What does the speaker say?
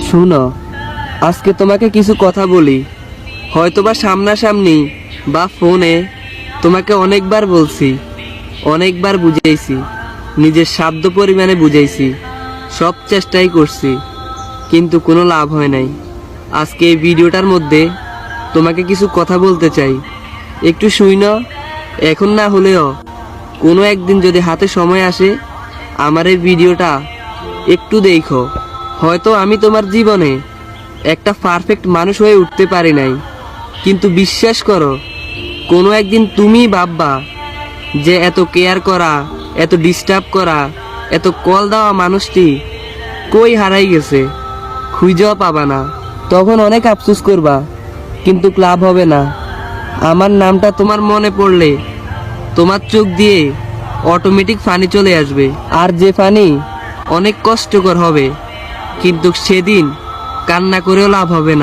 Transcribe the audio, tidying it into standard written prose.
শুনো, আজকে তোমাকে কিছু কথা বলি। হয়তোবা সামনাসামনি বা ফোনে তোমাকে অনেকবার বলছি, অনেকবার বুঝাইছি, নিজের সাধ্য পরিমাণে বুঝাইছি, সব চেষ্টাই করছি, কিন্তু কোনো লাভ হয় নাই। আজকে এই ভিডিওটার মধ্যে তোমাকে কিছু কথা বলতে চাই, একটু শুইনো। এখন না হলেও কোনো একদিন যদি হাতে সময় আসে, আমার এই ভিডিওটা একটু দেখো। হয়তো আমি তোমার জীবনে একটা পারফেক্ট মানুষ হয়ে উঠতে পারি নাই, কিন্তু বিশ্বাস করো, কোনো একদিন তুমি ভাববা যে এত কেয়ার করা, এত ডিস্টার্ব করা, এত কল দেওয়া মানুষটি কই হারাই গেছে, খুঁজেও পাবা না। তখন অনেক আফসোস করবা, কিন্তু ক্লাব হবে না। আমার নামটা তোমার মনে পড়লে তোমার চোখ দিয়ে অটোমেটিক পানি চলে আসবে, আর যে পানি অনেক কষ্টকর হবে, কিন্তু সেদিন কান্না করেও লাভ হবে না।